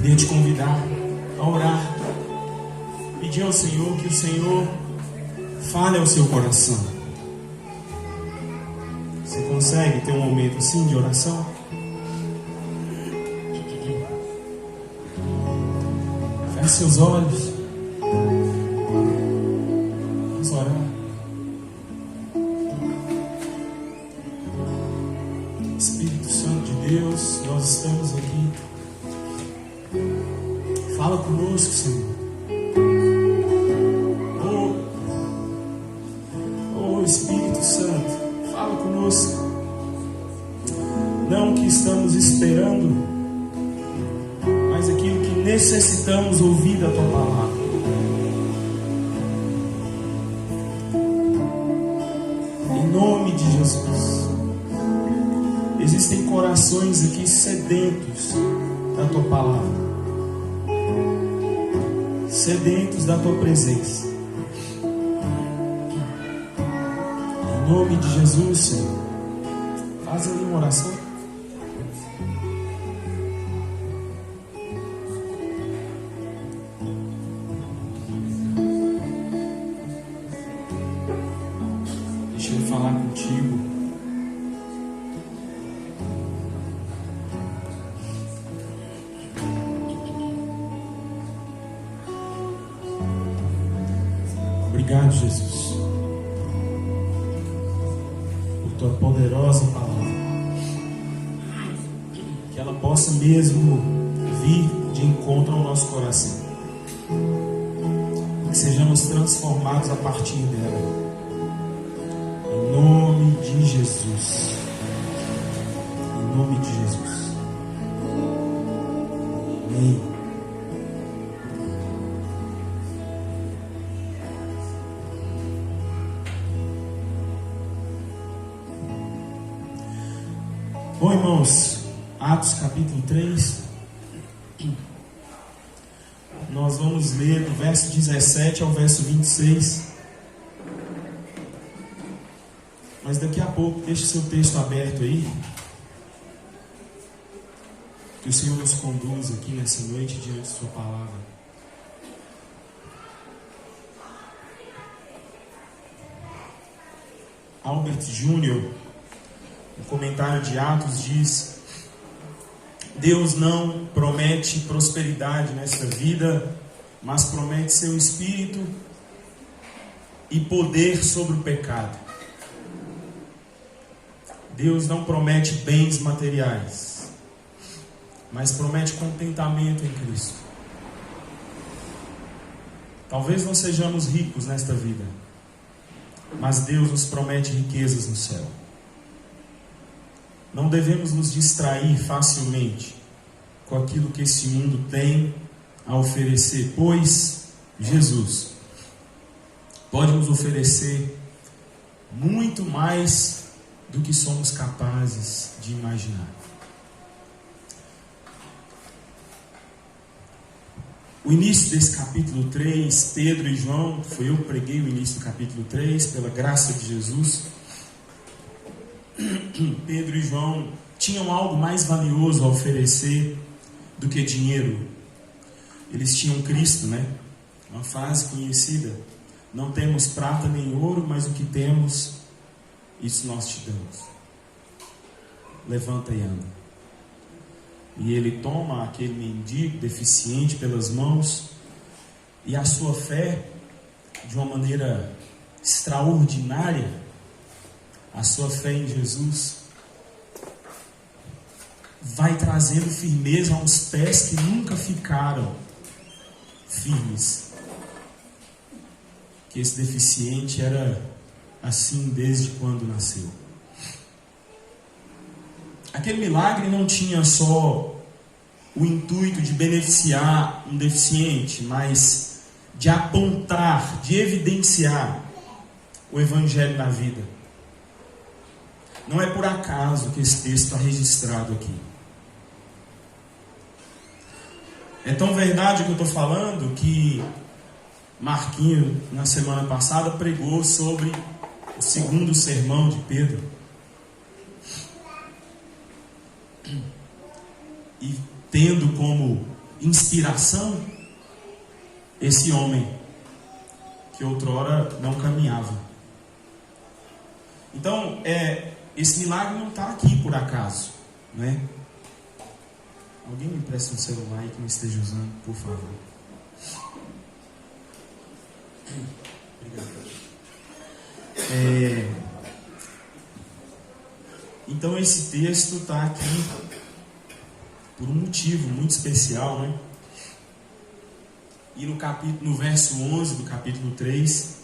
Queria te convidar a orar, pedir ao Senhor que o Senhor fale ao seu coração. Você consegue ter um momento assim de oração? Feche seus olhos. Vamos orar. Espírito Santo de Deus, nós estamos aqui. Fala conosco, Senhor. Oh Espírito Santo, fala conosco. Não o que estamos esperando, mas aquilo que necessitamos ouvir da Tua palavra. Em nome de Jesus. Existem corações aqui sedentos da Tua palavra, sedentos da Tua presença. Em nome de Jesus, Senhor, faz ali uma oração. Deixa Ele falar contigo. Obrigado, Jesus, por Tua poderosa palavra, que ela possa mesmo vir de encontro ao nosso coração, que sejamos transformados a partir dela, em nome de Jesus, em nome de Jesus, amém. Bom, irmãos, Atos capítulo 3, nós vamos ler do verso 17 ao verso 26, mas daqui a pouco, deixe seu texto aberto aí, que o Senhor nos conduz aqui nessa noite diante de Sua palavra. Albert Júnior, no comentário de Atos, diz: Deus não promete prosperidade nesta vida, mas promete seu espírito e poder sobre o pecado. Deus não promete bens materiais, mas promete contentamento em Cristo. Talvez não sejamos ricos nesta vida, mas Deus nos promete riquezas no céu. Não devemos nos distrair facilmente com aquilo que esse mundo tem a oferecer, pois Jesus pode nos oferecer muito mais do que somos capazes de imaginar. O início desse capítulo 3, Pedro e João, eu preguei o início do capítulo 3, pela graça de Jesus. Pedro e João tinham algo mais valioso a oferecer do que dinheiro. Eles tinham Cristo, né? Uma frase conhecida: não temos prata nem ouro, mas o que temos, isso nós te damos. Levanta e anda. E ele toma aquele mendigo deficiente pelas mãos, e a sua fé, de uma maneira extraordinária, a sua fé em Jesus vai trazendo firmeza aos pés que nunca ficaram firmes. Que esse deficiente era assim desde quando nasceu. Aquele milagre não tinha só o intuito de beneficiar um deficiente, mas de apontar, de evidenciar o Evangelho na vida. Não é por acaso que esse texto está registrado aqui. É tão verdade o que eu estou falando que Marquinho, na semana passada, pregou sobre o segundo sermão de Pedro. E tendo como inspiração esse homem que outrora não caminhava. Então, esse milagre não está aqui por acaso, não é? Alguém me presta um celular aí que não esteja usando, por favor. Obrigado. Então esse texto está aqui por um motivo muito especial, né? E no verso 11 do capítulo 3,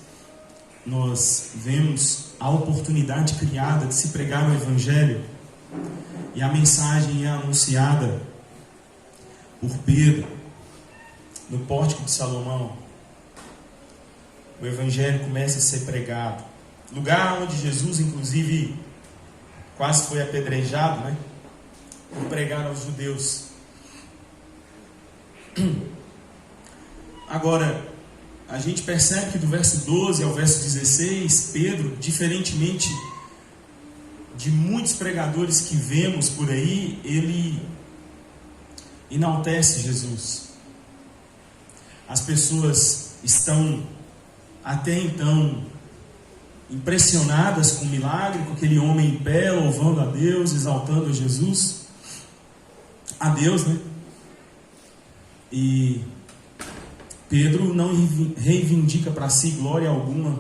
nós vemos a oportunidade criada de se pregar o Evangelho, e a mensagem é anunciada por Pedro no pórtico de Salomão. O Evangelho começa a ser pregado, lugar onde Jesus, inclusive, quase foi apedrejado, né? Por pregar aos judeus. Agora, a gente percebe que do verso 12 ao verso 16, Pedro, diferentemente de muitos pregadores que vemos por aí, ele enaltece Jesus. As pessoas estão até então impressionadas com o milagre, com aquele homem em pé, louvando a Deus, exaltando a Jesus, a Deus, né? E Pedro não reivindica para si glória alguma.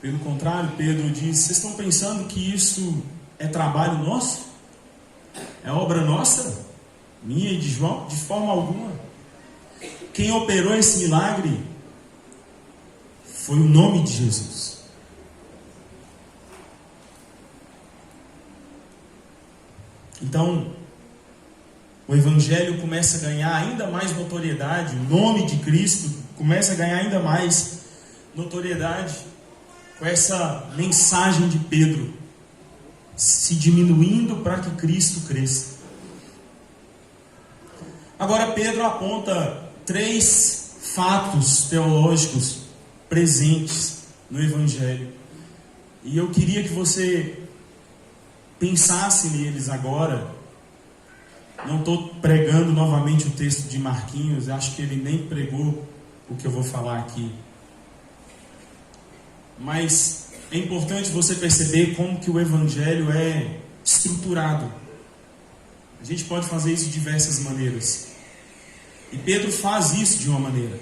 Pelo contrário, Pedro diz: vocês estão pensando que isso é trabalho nosso? É obra nossa? Minha e de João? De forma alguma. Quem operou esse milagre foi o nome de Jesus. Então, o Evangelho começa a ganhar ainda mais notoriedade, o nome de Cristo começa a ganhar ainda mais notoriedade com essa mensagem de Pedro se diminuindo para que Cristo cresça. Agora Pedro aponta 3 fatos teológicos presentes no Evangelho, e eu queria que você pensasse neles agora. Não estou pregando novamente o texto de Marquinhos, acho que ele nem pregou o que eu vou falar aqui. Mas é importante você perceber como que o Evangelho é estruturado. A gente pode fazer isso de diversas maneiras. E Pedro faz isso de uma maneira.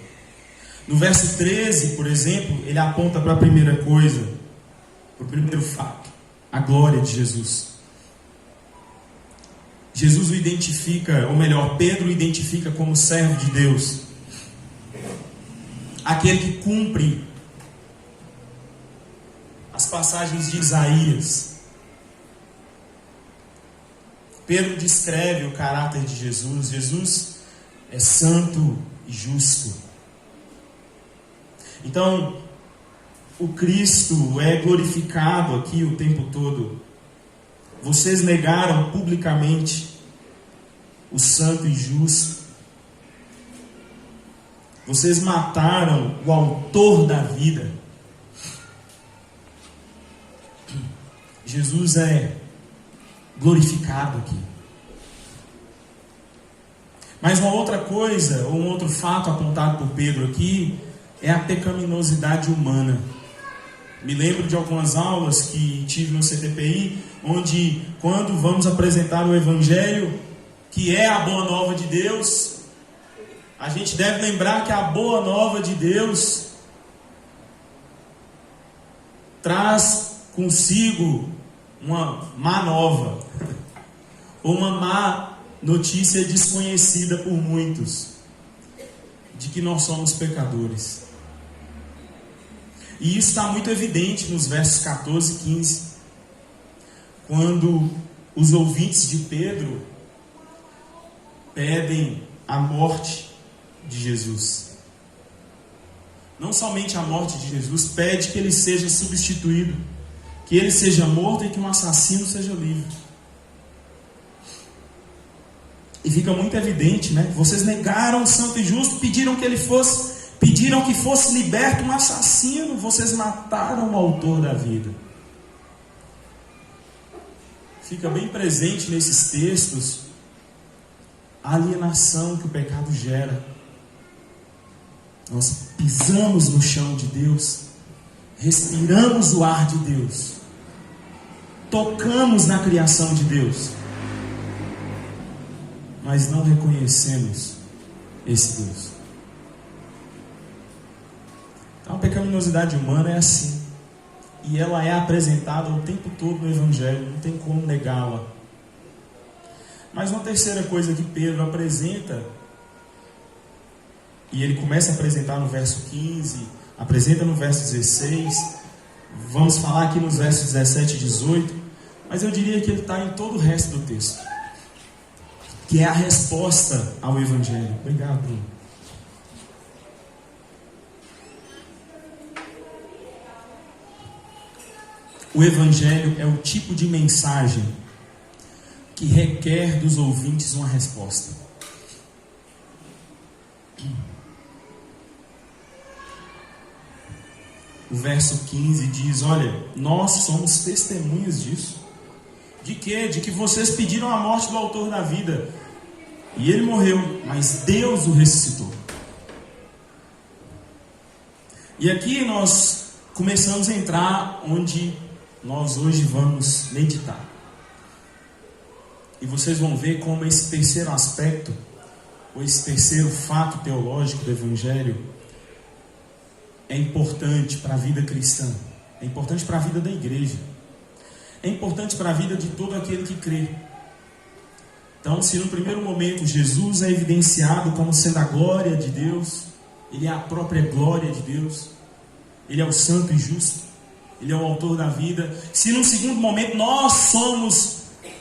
No verso 13, por exemplo, ele aponta para a primeira coisa, para o primeiro fato, a glória de Jesus. Jesus o identifica, ou melhor, Pedro o identifica como servo de Deus, aquele que cumpre as passagens de Isaías. Pedro descreve o caráter de Jesus. Jesus é santo e justo. Então, o Cristo é glorificado aqui o tempo todo. Vocês negaram publicamente o santo e justo. Vocês mataram o autor da vida. Jesus é glorificado aqui. Mas uma outra coisa, ou um outro fato apontado por Pedro aqui, é a pecaminosidade humana. Me lembro de algumas aulas que tive no CTPI, onde, quando vamos apresentar o Evangelho, que é a boa nova de Deus, a gente deve lembrar que a boa nova de Deus traz consigo uma má nova, ou uma má notícia desconhecida por muitos, de que nós somos pecadores. E isso está muito evidente nos versos 14 e 15, quando os ouvintes de Pedro pedem a morte de Jesus. Não somente a morte de Jesus, pede que ele seja substituído, que ele seja morto e que um assassino seja livre. E fica muito evidente, né? Vocês negaram o santo e justo, pediram que fosse liberto um assassino, vocês mataram o autor da vida. Fica bem presente nesses textos a alienação que o pecado gera. Nós pisamos no chão de Deus, respiramos o ar de Deus, tocamos na criação de Deus, mas não reconhecemos esse Deus. Então a pecaminosidade humana é assim, e ela é apresentada o tempo todo no Evangelho, não tem como negá-la. Mas uma terceira coisa que Pedro apresenta, e ele começa a apresentar no verso 15, apresenta no verso 16, vamos falar aqui nos versos 17 e 18, mas eu diria que ele está em todo o resto do texto, que é a resposta ao Evangelho. Obrigado, Bruno. O Evangelho é o tipo de mensagem que requer dos ouvintes uma resposta. O verso 15 diz: olha, nós somos testemunhas disso. De quê? De que vocês pediram a morte do autor da vida, e ele morreu, mas Deus o ressuscitou. E aqui nós começamos a entrar onde nós hoje vamos meditar. E vocês vão ver como esse terceiro aspecto, ou esse terceiro fato teológico do Evangelho, é importante para a vida cristã, é importante para a vida da igreja, é importante para a vida de todo aquele que crê. Então, se no primeiro momento Jesus é evidenciado como sendo a glória de Deus, Ele é a própria glória de Deus, Ele é o santo e justo, Ele é o autor da vida. Se no segundo momento nós somos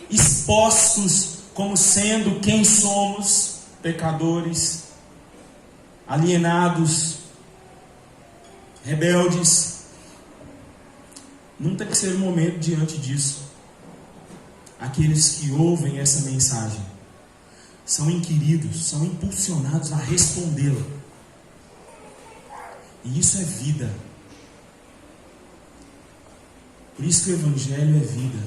expostos como sendo quem somos, pecadores, alienados, rebeldes, não tem que ser um momento diante disso. Aqueles que ouvem essa mensagem são inquiridos, são impulsionados a respondê-la. E isso é vida. Por isso que o Evangelho é vida.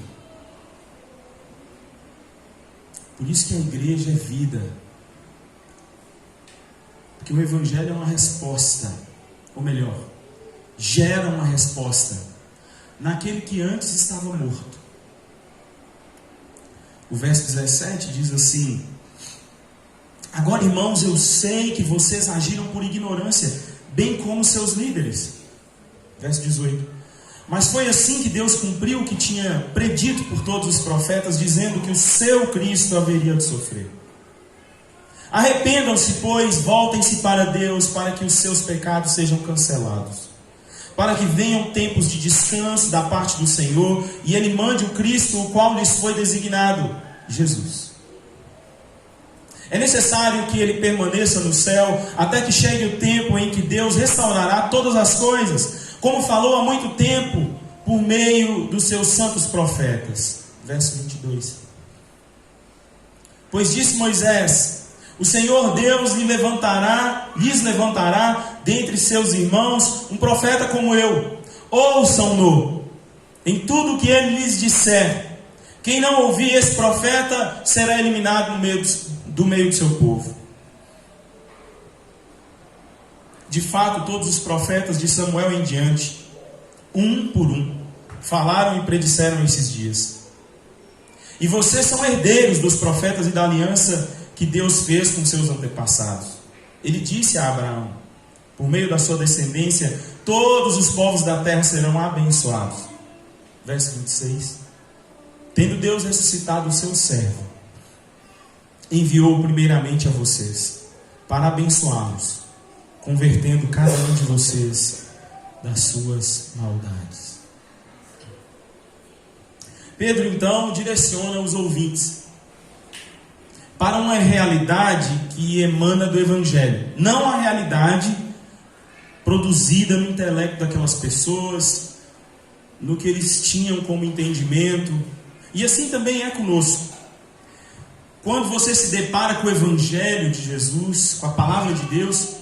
Por isso que a igreja é vida. Porque o Evangelho é uma resposta, ou melhor, gera uma resposta naquele que antes estava morto. O verso 17 diz assim: agora, irmãos, eu sei que vocês agiram por ignorância, bem como seus líderes. Verso 18: mas foi assim que Deus cumpriu o que tinha predito por todos os profetas, dizendo que o seu Cristo haveria de sofrer. Arrependam-se, pois, voltem-se para Deus, para que os seus pecados sejam cancelados, para que venham tempos de descanso da parte do Senhor, e Ele mande o Cristo, o qual lhes foi designado, Jesus. É necessário que Ele permaneça no céu, até que chegue o tempo em que Deus restaurará todas as coisas, como falou há muito tempo, por meio dos seus santos profetas. Verso 22. Pois disse Moisés: o Senhor Deus lhes levantará dentre seus irmãos um profeta como eu. Ouçam-no em tudo o que ele lhes disser. Quem não ouvir esse profeta será eliminado do meio do seu povo. De fato, todos os profetas de Samuel em diante, um por um, falaram e predisseram esses dias. E vocês são herdeiros dos profetas e da aliança que Deus fez com seus antepassados. Ele disse a Abraão: por meio da sua descendência, todos os povos da terra serão abençoados. Verso 26. Tendo Deus ressuscitado o seu servo, enviou primeiramente a vocês, para abençoá-los, convertendo cada um de vocês das suas maldades. Pedro então direciona os ouvintes para uma realidade que emana do Evangelho, não a realidade produzida no intelecto daquelas pessoas, no que eles tinham como entendimento. E assim também é conosco. Quando você se depara com o Evangelho de Jesus, com a palavra de Deus,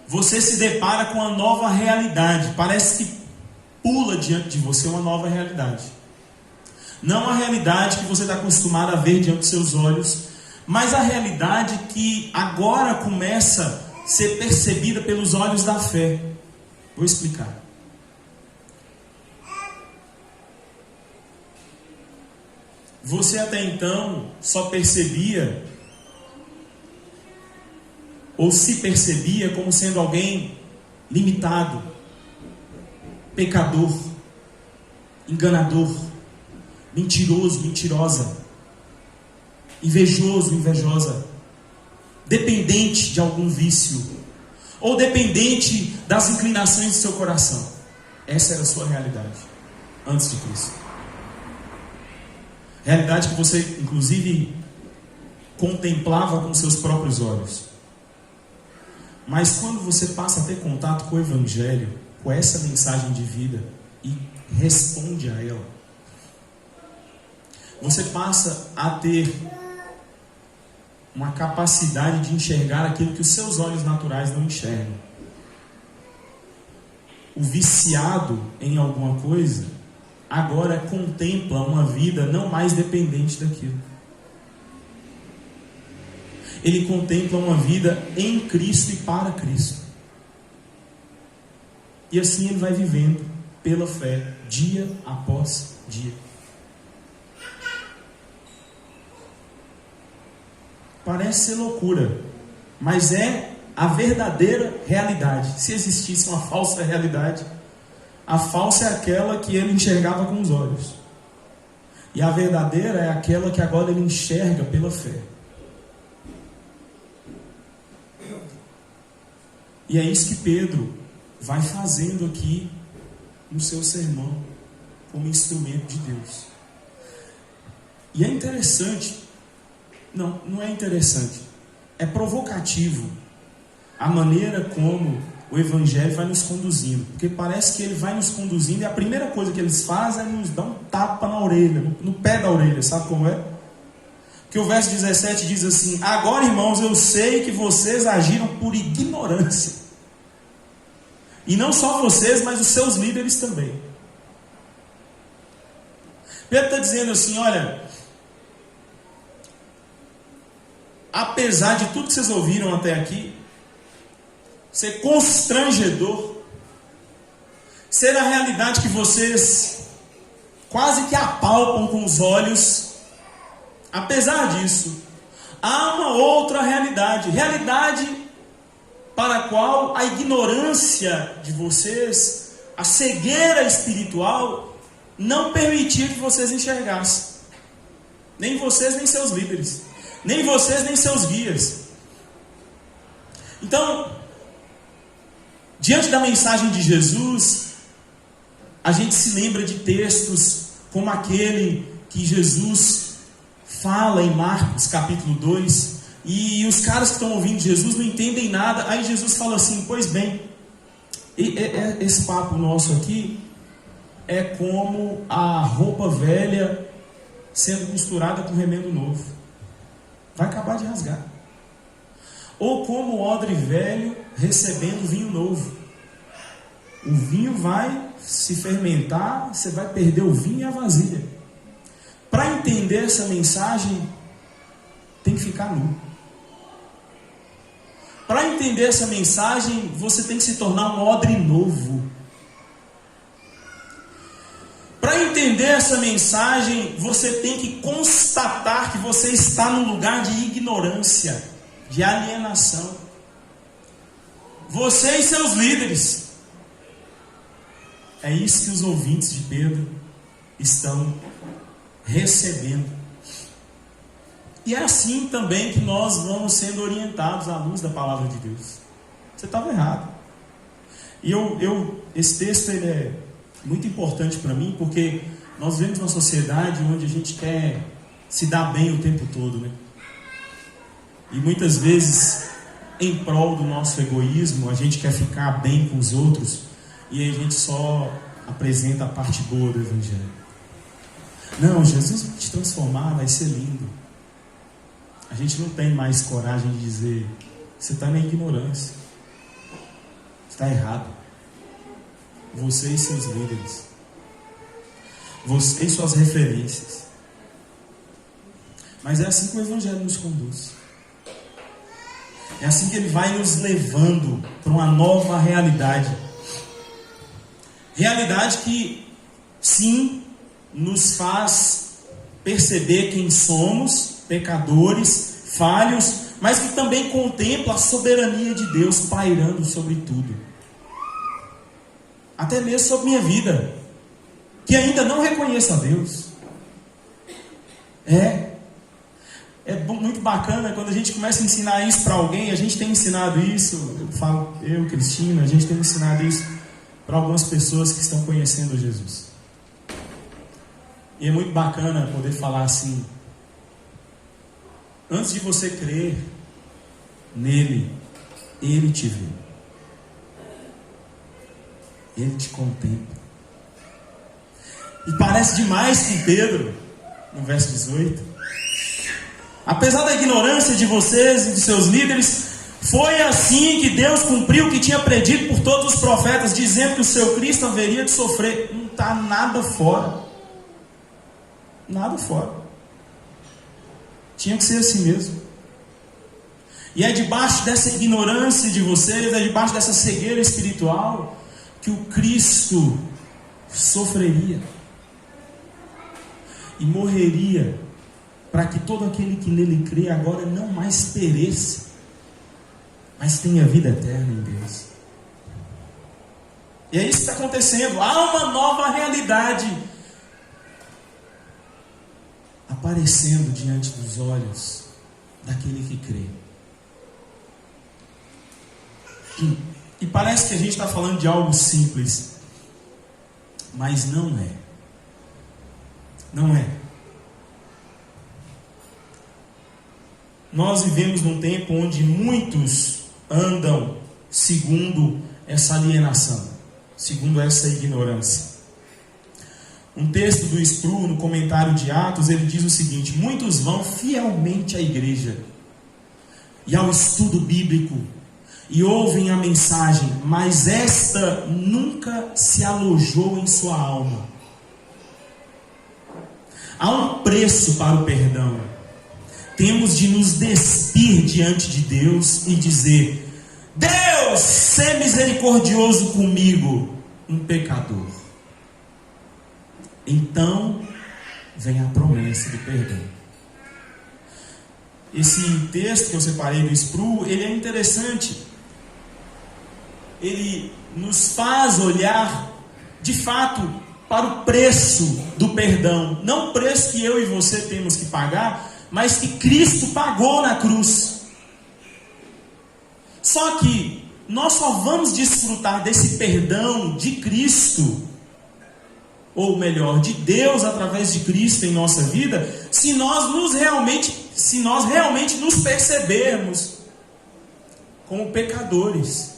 você se depara com uma nova realidade. Parece que pula diante de você uma nova realidade. Não a realidade que você está acostumado a ver diante dos seus olhos, mas a realidade que agora começa a ser percebida pelos olhos da fé. Vou explicar. Você até então só percebia, ou se percebia como sendo alguém limitado, pecador, enganador, mentiroso, mentirosa, invejoso, invejosa, dependente de algum vício, ou dependente das inclinações do seu coração. Essa era a sua realidade antes de Cristo. Realidade que você, inclusive, contemplava com seus próprios olhos. Mas quando você passa a ter contato com o Evangelho, com essa mensagem de vida, e responde a ela, você passa a ter uma capacidade de enxergar aquilo que os seus olhos naturais não enxergam. O viciado em alguma coisa agora contempla uma vida não mais dependente daquilo. Ele contempla uma vida em Cristo e para Cristo. E assim ele vai vivendo pela fé, dia após dia. Parece ser loucura, mas é a verdadeira realidade. Se existisse uma falsa realidade, a falsa é aquela que ele enxergava com os olhos, e a verdadeira é aquela que agora ele enxerga pela fé. E é isso que Pedro vai fazendo aqui no seu sermão, como instrumento de Deus. E é interessante, não é interessante, é provocativo a maneira como o Evangelho vai nos conduzindo, porque parece que ele vai nos conduzindo e a primeira coisa que eles fazem é nos dar um tapa na orelha, no pé da orelha, sabe como é? Que o verso 17 diz assim: agora, irmãos, eu sei que vocês agiram por ignorância, e não só vocês, mas os seus líderes também. Pedro está dizendo assim: olha, apesar de tudo que vocês ouviram até aqui, ser constrangedor, ser a realidade que vocês quase que apalpam com os olhos, apesar disso, há uma outra realidade para a qual a ignorância de vocês, a cegueira espiritual, não permitia que vocês enxergassem. Nem vocês, nem seus líderes. Nem vocês, nem seus guias. Então, diante da mensagem de Jesus, a gente se lembra de textos como aquele que Jesus fala em Marcos capítulo 2, e os caras que estão ouvindo Jesus não entendem nada. Aí Jesus fala assim: pois bem, esse papo nosso aqui é como a roupa velha sendo costurada com remendo novo, vai acabar de rasgar. Ou como o odre velho recebendo vinho novo. O vinho vai se fermentar, você vai perder o vinho e a vasilha. Para entender essa mensagem, tem que ficar nu. Para entender essa mensagem, você tem que se tornar um odre novo. Para entender essa mensagem, você tem que constatar que você está num lugar de ignorância, de alienação. Você e seus líderes. É isso que os ouvintes de Pedro estão recebendo. E é assim também que nós vamos sendo orientados à luz da palavra de Deus. Você estava errado. E esse texto ele é muito importante para mim, porque nós vivemos uma sociedade onde a gente quer se dar bem o tempo todo, né? E muitas vezes, em prol do nosso egoísmo, a gente quer ficar bem com os outros, e aí a gente só apresenta a parte boa do Evangelho. Não, Jesus vai te transformar, vai ser lindo. A gente não tem mais coragem de dizer: você está na ignorância, está errado. Você e seus líderes, você e suas referências, Mas é assim que o Evangelho nos conduz. É assim que ele vai nos levando para uma nova realidade. Realidade que, sim, nos faz perceber quem somos, pecadores, falhos, mas que também contempla a soberania de Deus pairando sobre tudo. Até mesmo sobre minha vida, que ainda não reconheço a Deus. É muito bacana quando a gente começa a ensinar isso para alguém. A gente tem ensinado isso, eu, Cristina, a gente tem ensinado isso para algumas pessoas que estão conhecendo Jesus. E é muito bacana poder falar assim: antes de você crer nele, ele te vê, ele te contempla. E parece demais com Pedro, no verso 18. Apesar da ignorância de vocês e de seus líderes, foi assim que Deus cumpriu o que tinha predito por todos os profetas, dizendo que o seu Cristo haveria de sofrer. Não está nada fora. Nada fora. Tinha que ser assim mesmo. E é debaixo dessa ignorância de vocês, é debaixo dessa cegueira espiritual, que o Cristo sofreria e morreria, para que todo aquele que nele crê agora não mais pereça, mas tenha vida eterna em Deus. E é isso que está acontecendo. Há uma nova realidade aparecendo diante dos olhos daquele que crê. E parece que a gente está falando de algo simples, mas não é. Não é. Nós vivemos num tempo onde muitos andam segundo essa alienação, segundo essa ignorância. Um texto do Sproul, no comentário de Atos, ele diz o seguinte: muitos vão fielmente à igreja e ao estudo bíblico e ouvem a mensagem, mas esta nunca se alojou em sua alma. Há um preço para o perdão. Temos de nos despir diante de Deus e dizer: Deus, sê misericordioso comigo, um pecador. Então vem a promessa do perdão. Esse texto que eu separei do Sproul, ele é interessante. Ele nos faz olhar de fato para o preço do perdão. Não o preço que eu e você temos que pagar, mas que Cristo pagou na cruz. Só que nós só vamos desfrutar desse perdão de Cristo, ou melhor, de Deus através de Cristo em nossa vida, se nós realmente nos percebermos como pecadores,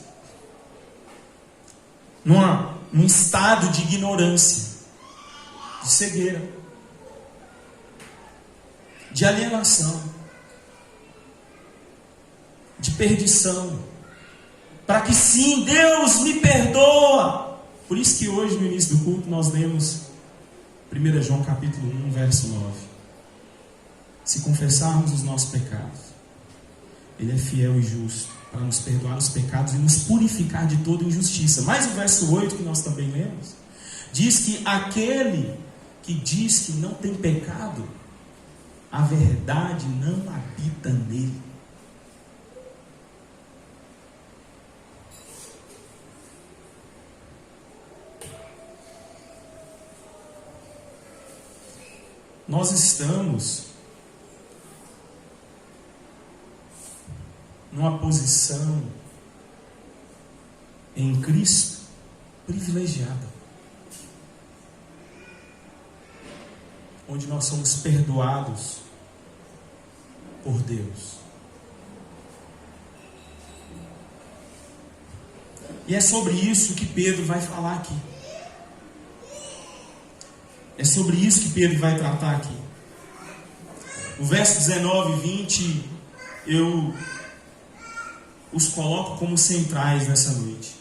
num estado de ignorância, de cegueira, de alienação, de perdição, para que sim, Deus me perdoa. Por isso que hoje, no início do culto, nós lemos 1 João capítulo 1, verso 9. Se confessarmos os nossos pecados, Ele é fiel e justo para nos perdoar os pecados e nos purificar de toda injustiça. Mas o verso 8, que nós também lemos, diz que aquele que diz que não tem pecado, a verdade não habita nele. Nós estamos numa posição em Cristo privilegiada, onde nós somos perdoados por Deus. E é sobre isso que Pedro vai falar aqui. É sobre isso que Pedro vai tratar aqui. O verso 19 e 20, eu os coloco como centrais nessa noite.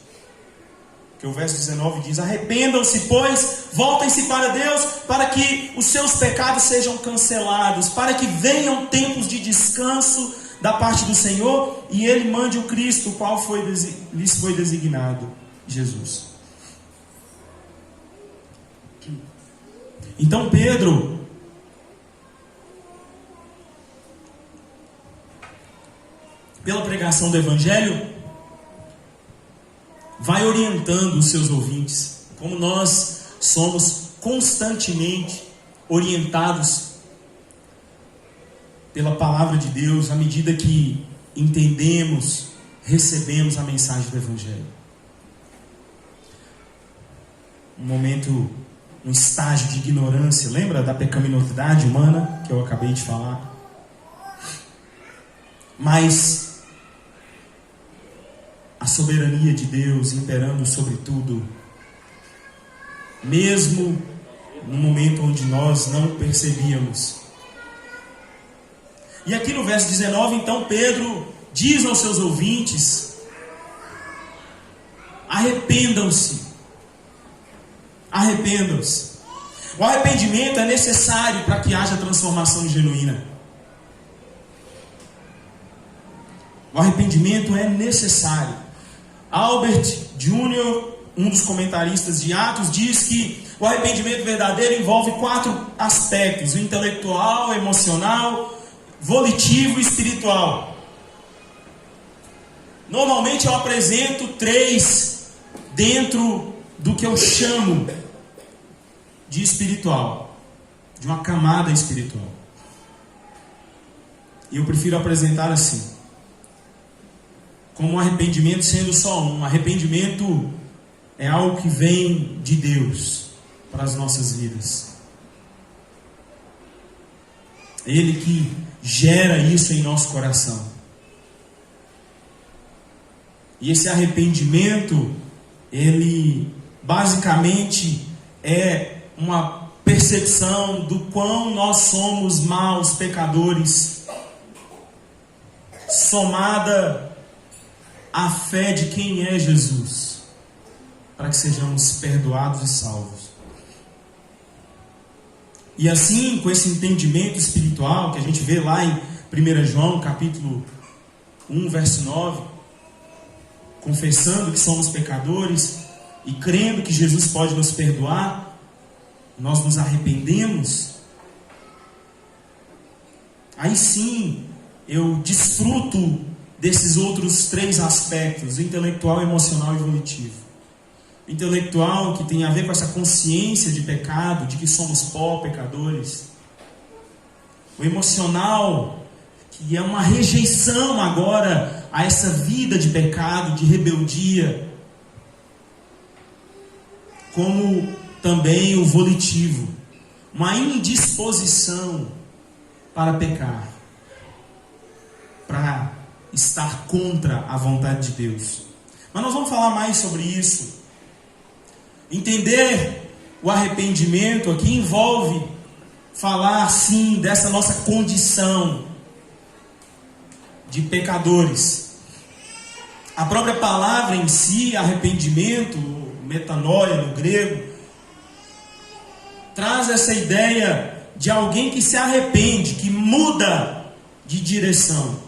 Porque o verso 19 diz: arrependam-se, pois, voltem-se para Deus, para que os seus pecados sejam cancelados, para que venham tempos de descanso da parte do Senhor, e Ele mande o Cristo, o qual lhes foi designado, Jesus. Então Pedro, pela pregação do Evangelho, vai orientando os seus ouvintes, como nós somos constantemente orientados pela palavra de Deus, à medida que entendemos, recebemos a mensagem do Evangelho. Um momento, um estágio de ignorância, lembra da pecaminosidade humana que eu acabei de falar? Mas a soberania de Deus imperando sobre tudo, mesmo no momento onde nós não percebíamos. E aqui no verso 19, então, Pedro diz aos seus ouvintes: arrependam-se. Arrependam-se. O arrependimento é necessário para que haja transformação genuína. O arrependimento é necessário. Albert Jr., um dos comentaristas de Atos, diz que o arrependimento verdadeiro envolve 4 aspectos: o intelectual, o emocional, volitivo e espiritual. Normalmente eu apresento 3 dentro do que eu chamo de espiritual, de uma camada espiritual. E eu prefiro apresentar assim, como um arrependimento sendo só um. Arrependimento é algo que vem de Deus para as nossas vidas. Ele que gera isso em nosso coração. E esse arrependimento, ele basicamente é uma percepção do quão nós somos maus pecadores, somada à fé de quem é Jesus, para que sejamos perdoados e salvos. E assim, com esse entendimento espiritual que a gente vê lá em 1 João, capítulo 1, verso 9, confessando que somos pecadores e crendo que Jesus pode nos perdoar, nós nos arrependemos. Aí sim, eu desfruto desses outros 3 aspectos: o intelectual, emocional e volitivo. O intelectual, que tem a ver com essa consciência de pecado, de que somos pó, pecadores. O emocional, que é uma rejeição agora a essa vida de pecado, de rebeldia. Como também o volitivo, uma indisposição para pecar, para estar contra a vontade de Deus. Mas nós vamos falar mais sobre isso. Entender o arrependimento aqui envolve falar sim dessa nossa condição de pecadores. A própria palavra em si, arrependimento, metanoia no grego, traz essa ideia de alguém que se arrepende, que muda de direção,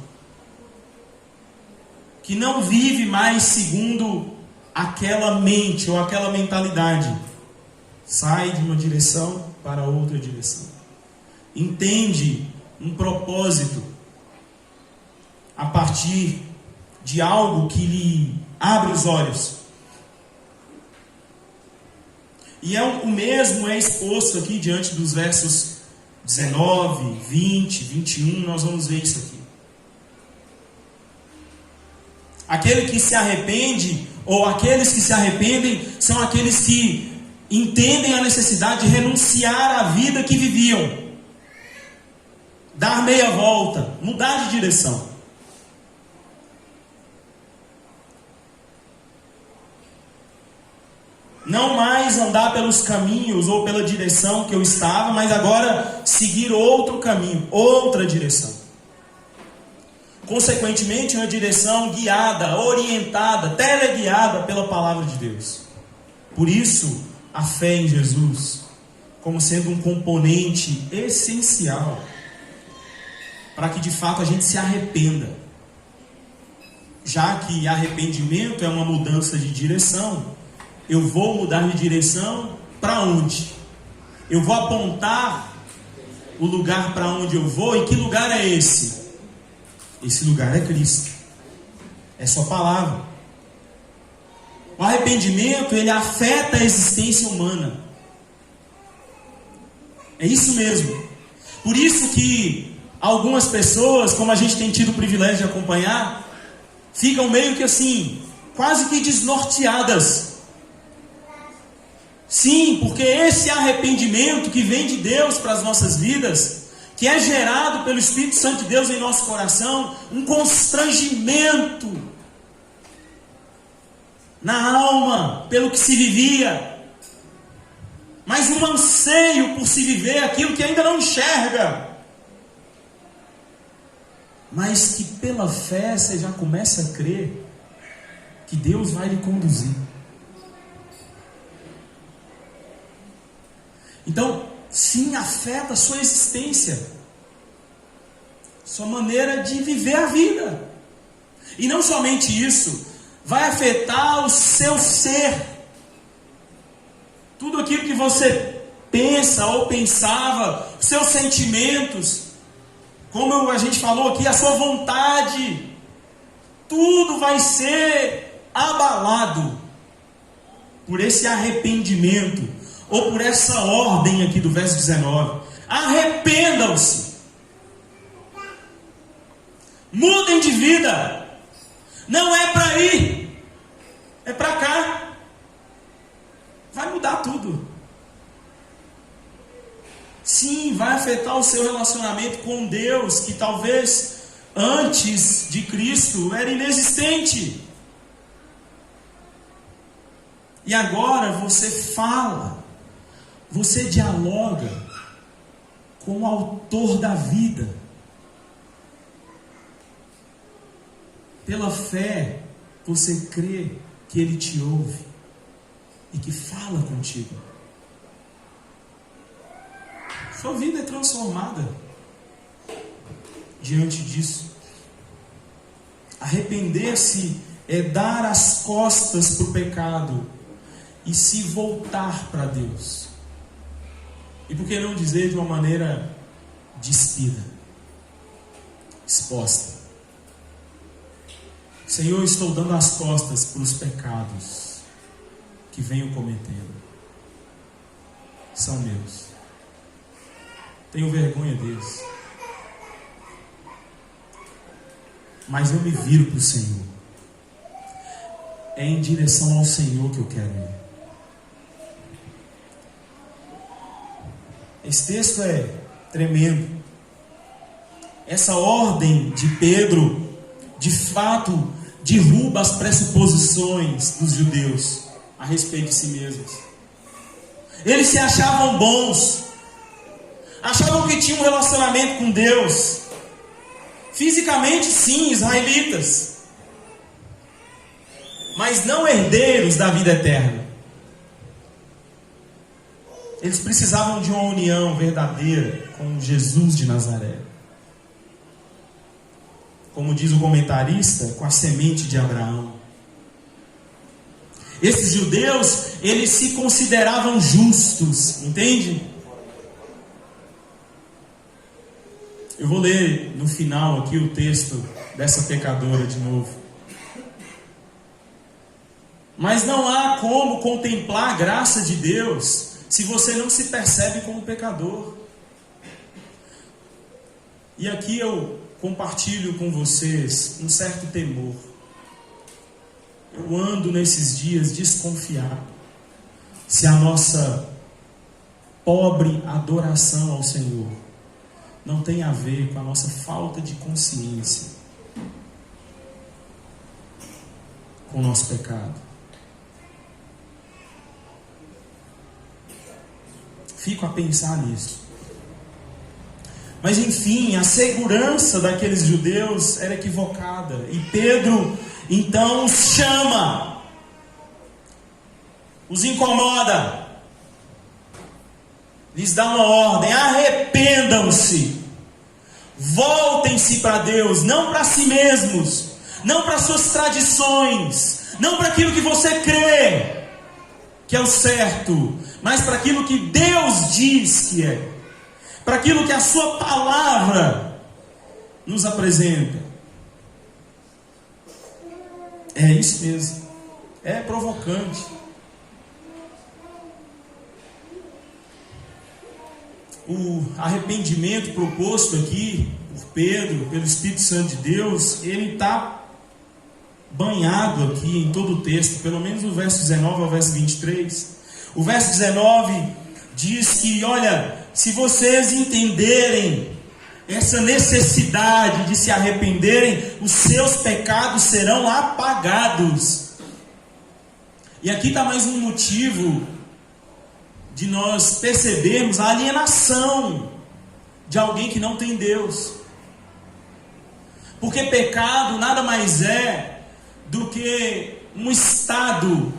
que não vive mais segundo aquela mente ou aquela mentalidade, sai de uma direção para outra direção, entende um propósito a partir de algo que lhe abre os olhos. E o mesmo é exposto aqui diante dos versos 19, 20, 21, nós vamos ver isso aqui. Aquele que se arrepende, ou aqueles que se arrependem, são aqueles que entendem a necessidade de renunciar à vida que viviam, dar meia volta, mudar de direção. Não mais andar pelos caminhos ou pela direção que eu estava, mas agora seguir outro caminho, outra direção. Consequentemente, uma direção guiada, orientada, teleguiada pela palavra de Deus. Por isso, a fé em Jesus, como sendo um componente essencial para que de fato a gente se arrependa. Já que arrependimento é uma mudança de direção, eu vou mudar de direção para onde? Eu vou apontar o lugar para onde eu vou, e que lugar é esse? Esse lugar é Cristo, é sua palavra. O arrependimento, ele afeta a existência humana. É isso mesmo. Por isso que algumas pessoas, como a gente tem tido o privilégio de acompanhar, ficam meio que assim, quase que desnorteadas. Sim, porque esse arrependimento que vem de Deus para as nossas vidas, que é gerado pelo Espírito Santo de Deus em nosso coração, um constrangimento na alma pelo que se vivia, mas um anseio por se viver aquilo que ainda não enxerga, mas que pela fé você já começa a crer que Deus vai lhe conduzir. Então, sim, afeta a sua existência, sua maneira de viver a vida. E não somente isso, vai afetar o seu ser. Tudo aquilo que você pensa ou pensava, os seus sentimentos, como a gente falou aqui, a sua vontade, tudo vai ser abalado por esse arrependimento, ou por essa ordem aqui do verso 19. Arrependam-se, mudem de vida. Não é para ir, é para cá. Vai mudar tudo. Sim, vai afetar o seu relacionamento com Deus, que talvez antes de Cristo era inexistente. E agora você fala, você dialoga com o autor da vida. Pela fé, você crê que Ele te ouve e que fala contigo. Sua vida é transformada diante disso. Arrepender-se é dar as costas para o pecado e se voltar para Deus. E por que não dizer de uma maneira despida, exposta? Senhor, eu estou dando as costas para os pecados que venho cometendo. São meus. Tenho vergonha deles. Mas eu me viro para o Senhor. É em direção ao Senhor que eu quero ir. Esse texto é tremendo. Essa ordem de Pedro, de fato, derruba as pressuposições dos judeus a respeito de si mesmos. Eles se achavam bons, achavam que tinham um relacionamento com Deus. Fisicamente, sim, israelitas, mas não herdeiros da vida eterna. Eles precisavam de uma união verdadeira com Jesus de Nazaré. Como diz o comentarista, com a semente de Abraão. Esses judeus, eles se consideravam justos, entende? Eu vou ler no final aqui o texto dessa pecadora de novo. Mas não há como contemplar a graça de Deus se você não se percebe como pecador. E aqui eu compartilho com vocês um certo temor. Eu ando nesses dias desconfiado se a nossa pobre adoração ao Senhor não tem a ver com a nossa falta de consciência com o nosso pecado. Fico a pensar nisso. Mas enfim, a segurança daqueles judeus era equivocada. E Pedro então chama os incomoda, lhes dá uma ordem: arrependam-se, voltem-se para Deus, não para si mesmos, não para suas tradições, não para aquilo que você crê que é o certo, mas para aquilo que Deus diz que é, para aquilo que a sua palavra nos apresenta. É isso mesmo, é provocante. O arrependimento proposto aqui por Pedro, pelo Espírito Santo de Deus, ele está banhado aqui em todo o texto, pelo menos no verso 19 ao verso 23. O verso 19 diz que, olha, se vocês entenderem essa necessidade de se arrependerem, os seus pecados serão apagados. E aqui está mais um motivo de nós percebermos a alienação de alguém que não tem Deus. Porque pecado nada mais é do que um estado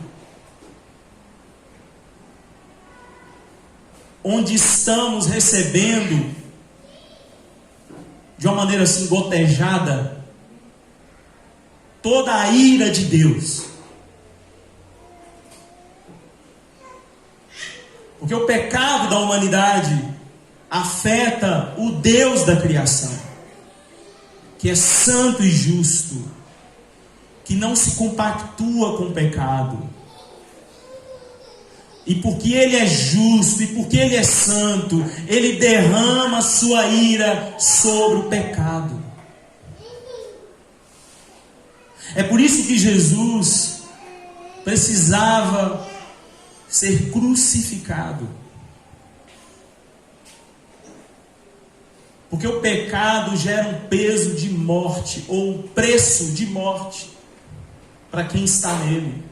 onde estamos recebendo de uma maneira assim gotejada toda a ira de Deus. Porque o pecado da humanidade afeta o Deus da criação, que é santo e justo, que não se compactua com o pecado. E porque Ele é justo, e porque Ele é santo, Ele derrama sua ira sobre o pecado. É por isso que Jesus precisava ser crucificado. Porque o pecado gera um peso de morte, ou um preço de morte, para quem está nele.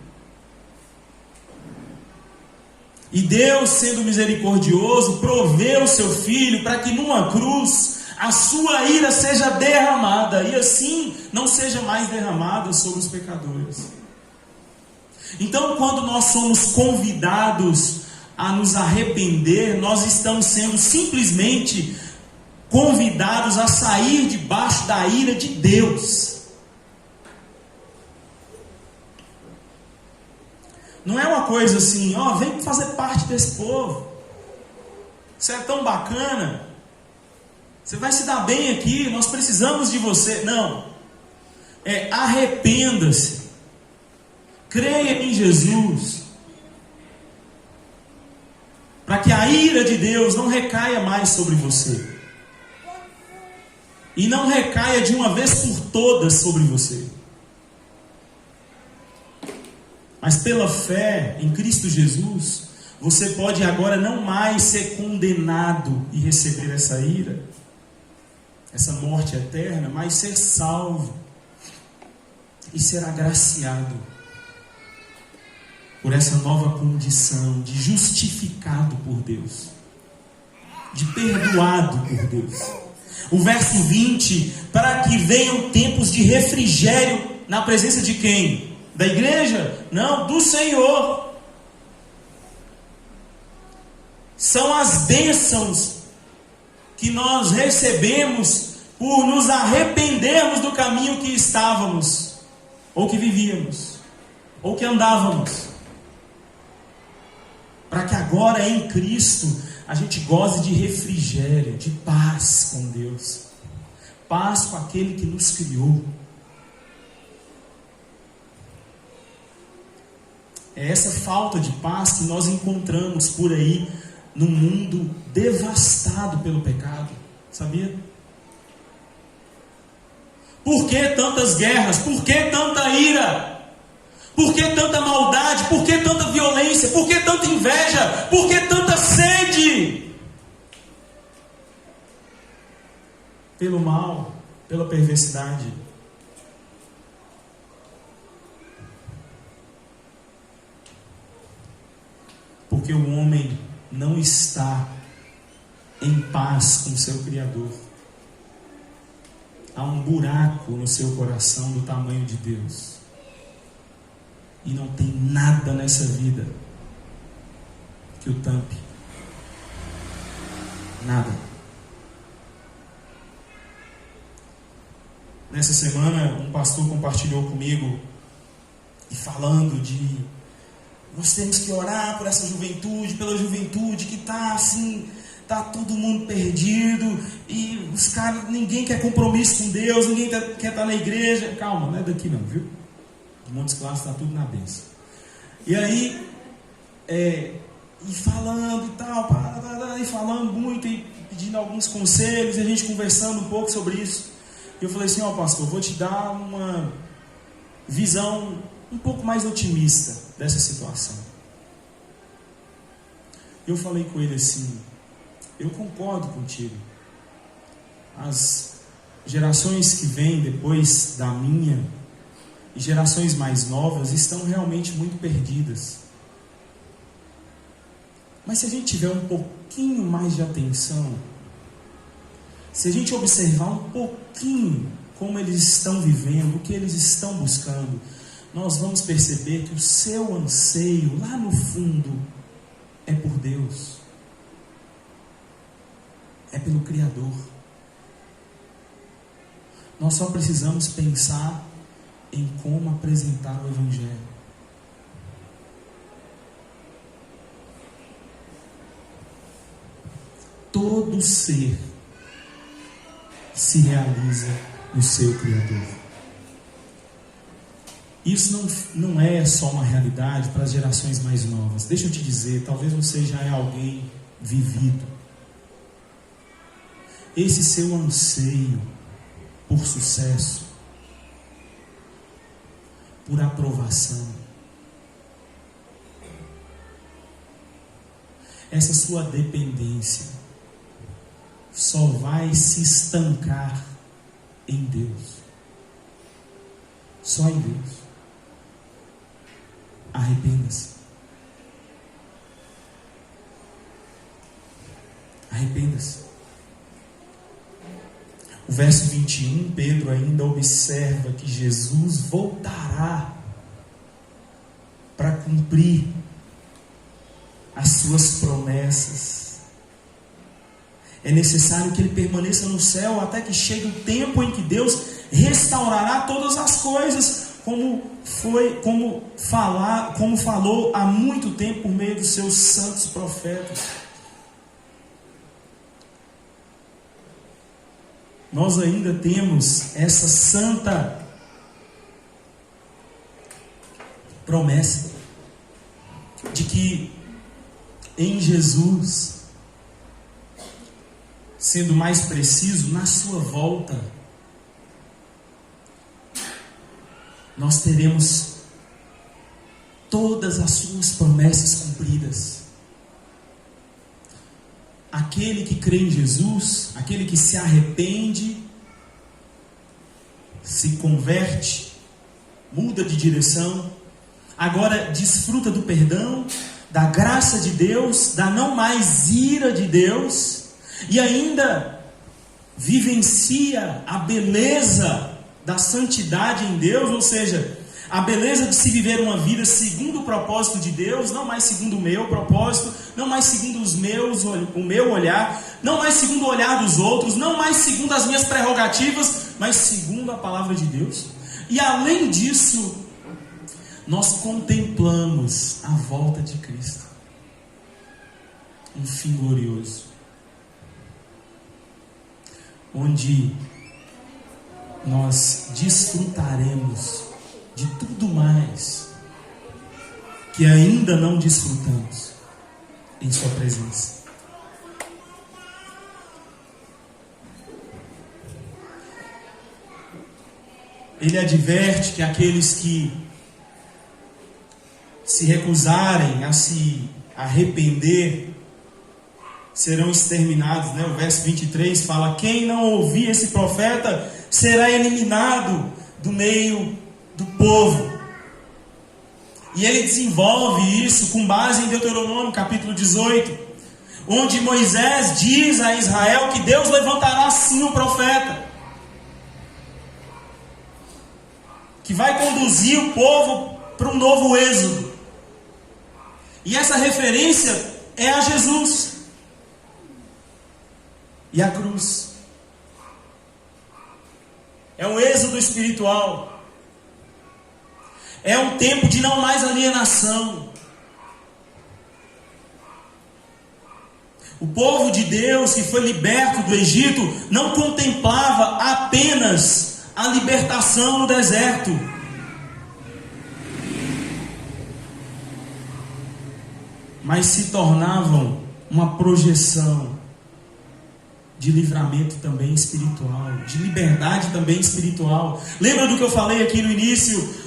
E Deus, sendo misericordioso, proveu o seu Filho para que numa cruz a sua ira seja derramada, e assim não seja mais derramada sobre os pecadores. Então, quando nós somos convidados a nos arrepender, nós estamos sendo simplesmente convidados a sair debaixo da ira de Deus. Não é uma coisa assim, ó, vem fazer parte desse povo. Você é tão bacana. Você vai se dar bem aqui, nós precisamos de você. Não. É arrependa-se. Creia em Jesus. Para que a ira de Deus não recaia mais sobre você. E não recaia de uma vez por todas sobre você. Mas pela fé em Cristo Jesus, você pode agora não mais ser condenado e receber essa ira, essa morte eterna, mas ser salvo e ser agraciado por essa nova condição de justificado por Deus, de perdoado por Deus. O verso 20, para que venham tempos de refrigério na presença de quem? Da igreja? Não, do Senhor. São as bênçãos que nós recebemos por nos arrependermos do caminho que estávamos, ou que vivíamos, ou que andávamos, para que agora em Cristo a gente goze de refrigério, de paz com Deus, paz com aquele que nos criou. É essa falta de paz que nós encontramos por aí no mundo devastado pelo pecado, sabia? Por que tantas guerras? Por que tanta ira? Por que tanta maldade? Por que tanta violência? Por que tanta inveja? Por que tanta sede? Pelo mal, pela perversidade. Porque o homem não está em paz com o seu Criador. Há um buraco no seu coração do tamanho de Deus. E não tem nada nessa vida que o tampe. Nada. Nessa semana, um pastor compartilhou comigo e falando de nós temos que orar por essa juventude, pela juventude que está assim, está todo mundo perdido e os caras, ninguém quer compromisso com Deus, ninguém quer estar na igreja. Calma, não é daqui não, viu? De Montes Claros está tudo na bênção. E aí, e falando e tal, e falando muito e pedindo alguns conselhos, e a gente conversando um pouco sobre isso. E eu falei assim, pastor, vou te dar uma visão um pouco mais otimista dessa situação. Eu falei com ele assim, eu concordo contigo. As gerações que vêm depois da minha e gerações mais novas estão realmente muito perdidas. Mas se a gente tiver um pouquinho mais de atenção, se a gente observar um pouquinho como eles estão vivendo, o que eles estão buscando, nós vamos perceber que o seu anseio lá no fundo é por Deus, é pelo Criador. Nós só precisamos pensar em como apresentar o Evangelho. Todo ser se realiza no seu Criador. Isso não é só uma realidade para as gerações mais novas. Deixa eu te dizer, talvez você já é alguém vivido. Esse seu anseio por sucesso, por aprovação, essa sua dependência só vai se estancar em Deus. Só em Deus. Arrependa-se. Arrependa-se. O verso 21, Pedro ainda observa que Jesus voltará para cumprir as suas promessas. É necessário que ele permaneça no céu até que chegue o tempo em que Deus restaurará todas as coisas, como falou há muito tempo por meio dos seus santos profetas. Nós ainda temos essa santa promessa de que em Jesus, sendo mais preciso, na sua volta, nós teremos todas as suas promessas cumpridas. Aquele que crê em Jesus, aquele que se arrepende, se converte, muda de direção, agora desfruta do perdão, da graça de Deus, da não mais ira de Deus, e ainda vivencia a beleza da santidade em Deus, ou seja, a beleza de se viver uma vida segundo o propósito de Deus, não mais segundo o meu propósito, não mais segundo o meu olhar, não mais segundo o olhar dos outros, não mais segundo as minhas prerrogativas, mas segundo a palavra de Deus. E além disso, nós contemplamos a volta de Cristo, um fim glorioso, onde nós desfrutaremos de tudo mais que ainda não desfrutamos em sua presença. Ele adverte que aqueles que se recusarem a se arrepender serão exterminados, né? O verso 23 fala: quem não ouvir esse profeta será eliminado do meio do povo. E ele desenvolve isso com base em Deuteronômio capítulo 18, onde Moisés diz a Israel que Deus levantará sim um profeta que vai conduzir o povo para um novo êxodo. E essa referência é a Jesus e a cruz. É um êxodo espiritual. É um tempo de não mais alienação. O povo de Deus que foi liberto do Egito não contemplava apenas a libertação no deserto, mas se tornavam uma projeção de livramento também espiritual, de liberdade também espiritual. Lembra do que eu falei aqui no início?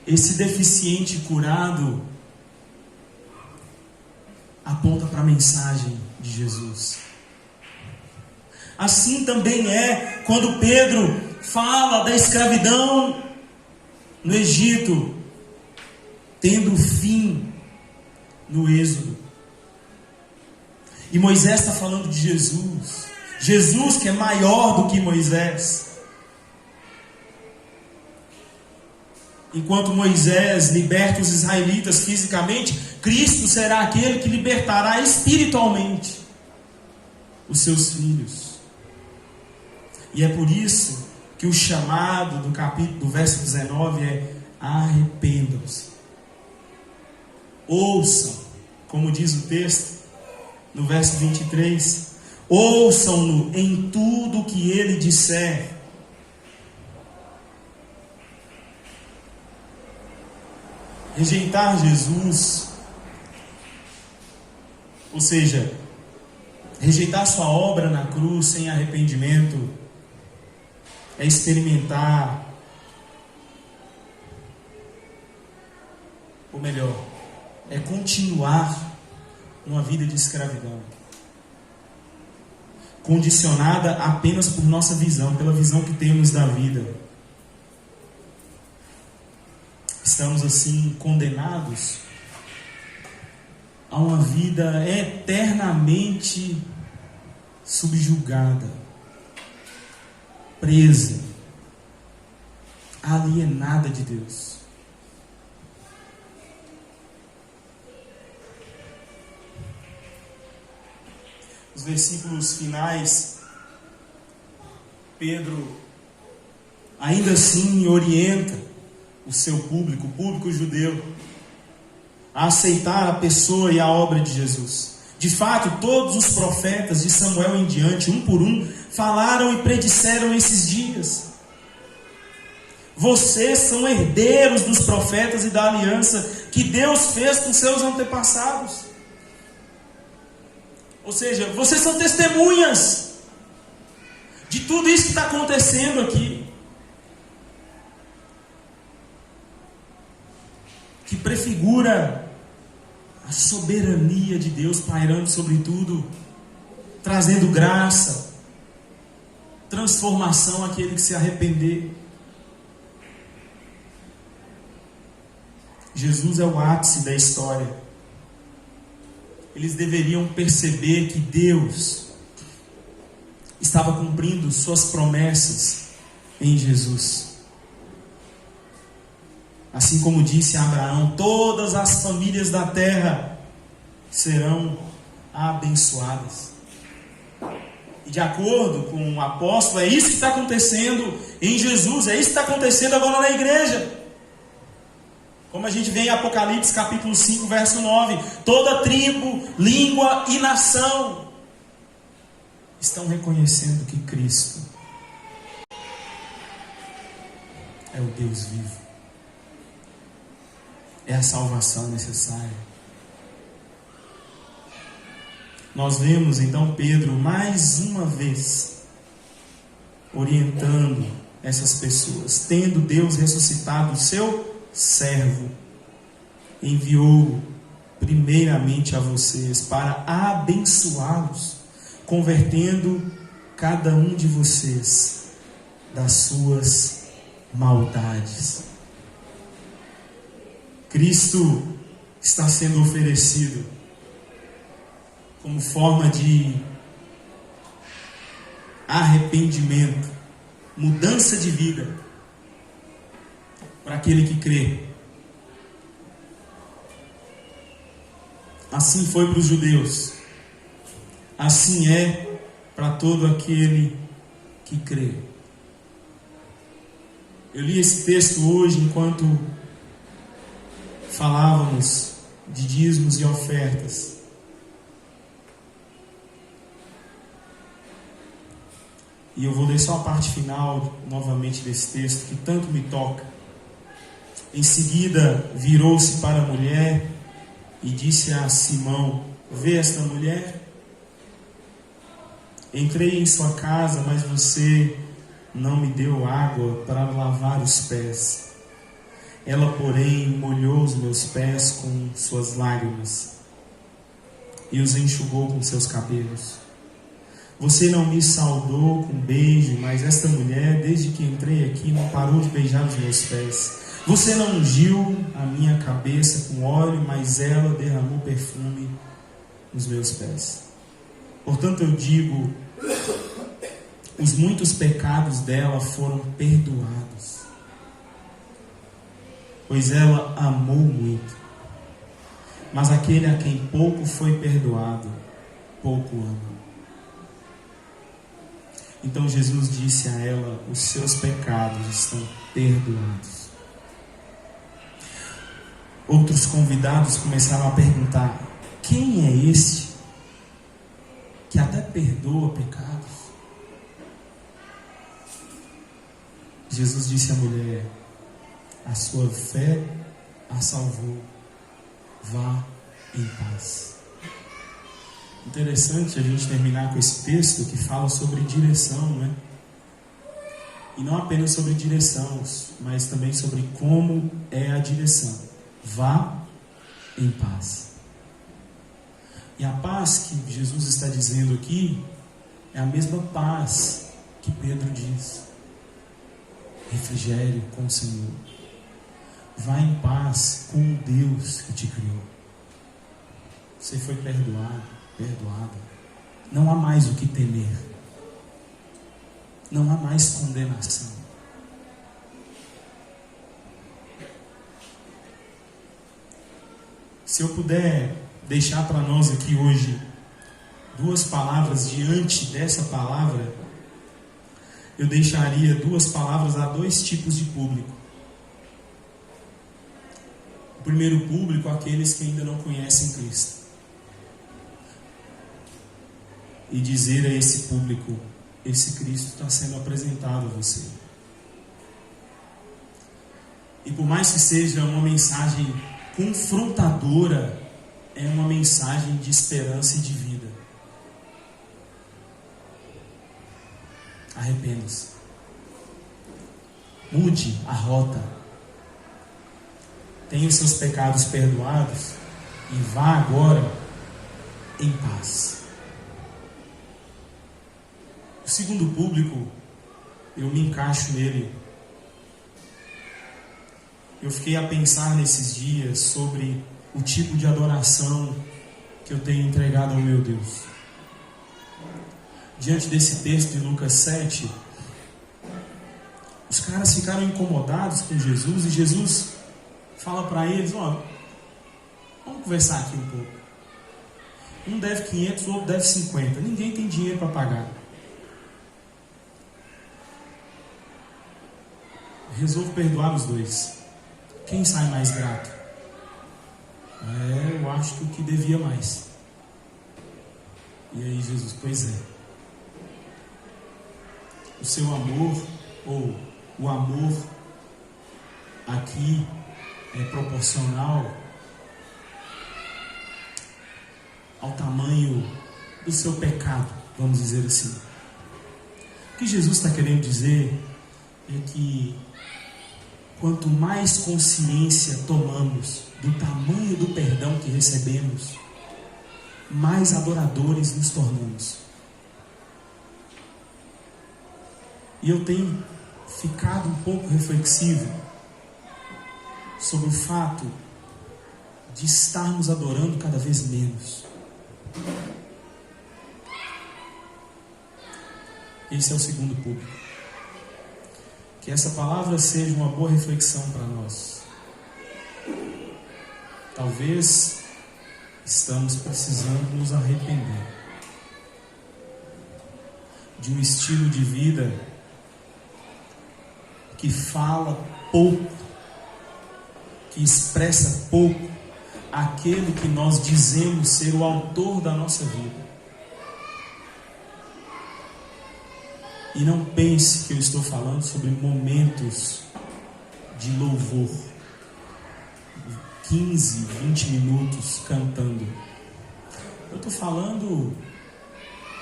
Esse deficiente curado aponta para a mensagem de Jesus. Assim também é quando Pedro fala da escravidão no Egito, tendo fim no Êxodo. E Moisés está falando de Jesus. Jesus que é maior do que Moisés. Enquanto Moisés liberta os israelitas fisicamente, Cristo será aquele que libertará espiritualmente os seus filhos. E é por isso que o chamado do capítulo, do verso 19 é: arrependam-se. Ouçam, como diz o texto no verso 23, ouçam-no em tudo que ele disser. Rejeitar Jesus, ou seja, rejeitar sua obra na cruz sem arrependimento, é experimentar, ou melhor, é continuar numa vida de escravidão, condicionada apenas por nossa visão, pela visão que temos da vida. Estamos assim condenados a uma vida eternamente subjugada, presa, alienada de Deus. Os versículos finais, Pedro ainda assim orienta o seu público, o público judeu, a aceitar a pessoa e a obra de Jesus. De fato, todos os profetas de Samuel em diante, um por um, falaram e predisseram esses dias. Vocês são herdeiros dos profetas e da aliança que Deus fez com seus antepassados. Ou seja, vocês são testemunhas de tudo isso que está acontecendo aqui. Que prefigura a soberania de Deus pairando sobre tudo, trazendo graça, transformação àquele que se arrepender. Jesus é o ápice da história. Eles deveriam perceber que Deus estava cumprindo suas promessas em Jesus. Assim como disse a Abraão, todas as famílias da terra serão abençoadas. E de acordo com o apóstolo, é isso que está acontecendo em Jesus, é isso que está acontecendo agora na igreja. Como a gente vê em Apocalipse capítulo 5, verso 9, toda tribo, língua e nação estão reconhecendo que Cristo é o Deus vivo. É a salvação necessária. Nós vemos então Pedro mais uma vez orientando essas pessoas. Tendo Deus ressuscitado o seu servo, enviou primeiramente a vocês para abençoá-los, convertendo cada um de vocês das suas maldades. Cristo está sendo oferecido como forma de arrependimento, mudança de vida para aquele que crê. Assim foi para os judeus. Assim é para todo aquele que crê. Eu li esse texto hoje enquanto falávamos de dízimos e ofertas. E eu vou ler só a parte final novamente desse texto, que tanto me toca. Em seguida, virou-se para a mulher e disse a Simão: vê esta mulher? Entrei em sua casa, mas você não me deu água para lavar os pés. Ela, porém, molhou os meus pés com suas lágrimas e os enxugou com seus cabelos. Você não me saudou com beijo, mas esta mulher, desde que entrei aqui, não parou de beijar os meus pés. Você não ungiu a minha cabeça com óleo, mas ela derramou perfume nos meus pés. Portanto, eu digo, os muitos pecados dela foram perdoados, pois ela amou muito. Mas aquele a quem pouco foi perdoado, pouco ama. Então Jesus disse a ela: os seus pecados estão perdoados. Outros convidados começaram a perguntar: quem é esse que até perdoa pecados? Jesus disse à mulher: a sua fé a salvou, vá em paz. Interessante a gente terminar com esse texto que fala sobre direção, né? E não apenas sobre direção, mas também sobre como é a direção. Vá em paz. E a paz que Jesus está dizendo aqui é a mesma paz que Pedro diz: refrigério com o Senhor. Vá em paz com o Deus que te criou. Você foi perdoado, perdoada. Não há mais o que temer. Não há mais condenação. Se eu puder deixar para nós aqui hoje duas palavras diante dessa palavra, eu deixaria duas palavras a dois tipos de público. O primeiro público, aqueles que ainda não conhecem Cristo. E dizer a esse público: esse Cristo está sendo apresentado a você. E por mais que seja uma mensagem confrontadora, é uma mensagem de esperança e de vida. Arrependa-se. Mude a rota. Tenha os seus pecados perdoados e vá agora em paz. O segundo público, eu me encaixo nele. Eu fiquei a pensar nesses dias sobre o tipo de adoração que eu tenho entregado ao meu Deus. Diante desse texto de Lucas 7, os caras ficaram incomodados com Jesus e Jesus fala para eles: ó, vamos conversar aqui um pouco. Um deve 500, o outro deve 50. Ninguém tem dinheiro para pagar. Resolvo perdoar os dois. Quem sai mais grato? Eu acho que o que devia mais. E aí Jesus: pois é. O seu amor, ou o amor aqui, é proporcional ao tamanho do seu pecado, vamos dizer assim. O que Jesus está querendo dizer é que quanto mais consciência tomamos do tamanho do perdão que recebemos, mais adoradores nos tornamos. E eu tenho ficado um pouco reflexivo sobre o fato de estarmos adorando cada vez menos. Esse é o segundo público. Que essa palavra seja uma boa reflexão para nós. Talvez estamos precisando nos arrepender de um estilo de vida que fala pouco, que expressa pouco aquele que nós dizemos ser o autor da nossa vida. E não pense que eu estou falando sobre momentos de louvor, 15, 20 minutos cantando. Eu estou falando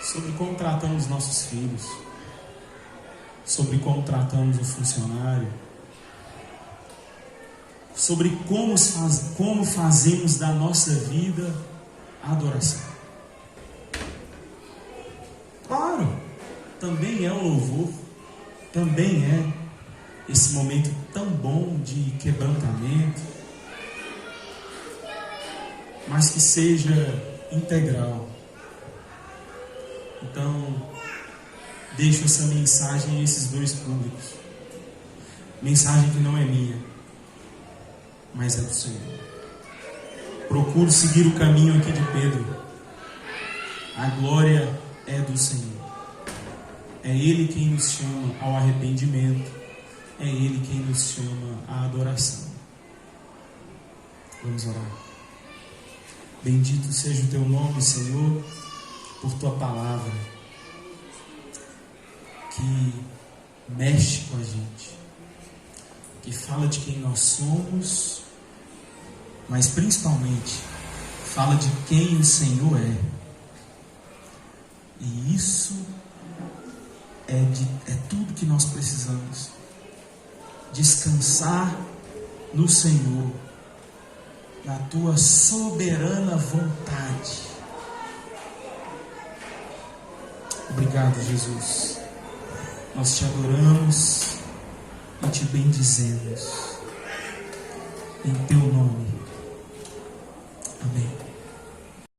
sobre como tratamos os nossos filhos, sobre como tratamos o funcionário, sobre como fazemos da nossa vida adoração. Claro, também é um louvor, também é esse momento tão bom de quebrantamento, mas que seja integral. Então, deixo essa mensagem a esses dois públicos. Mensagem que não é minha, mas é do Senhor. Procuro seguir o caminho aqui de Pedro. A glória é do Senhor. É Ele quem nos chama ao arrependimento. É Ele quem nos chama à adoração. Vamos orar. Bendito seja o Teu nome, Senhor, por Tua palavra, que mexe com a gente, que fala de quem nós somos, mas principalmente fala de quem o Senhor é. E isso é tudo que nós precisamos. Descansar no Senhor, na Tua soberana vontade. Obrigado, Jesus. Nós Te adoramos e Te bendizemos. Em Teu nome.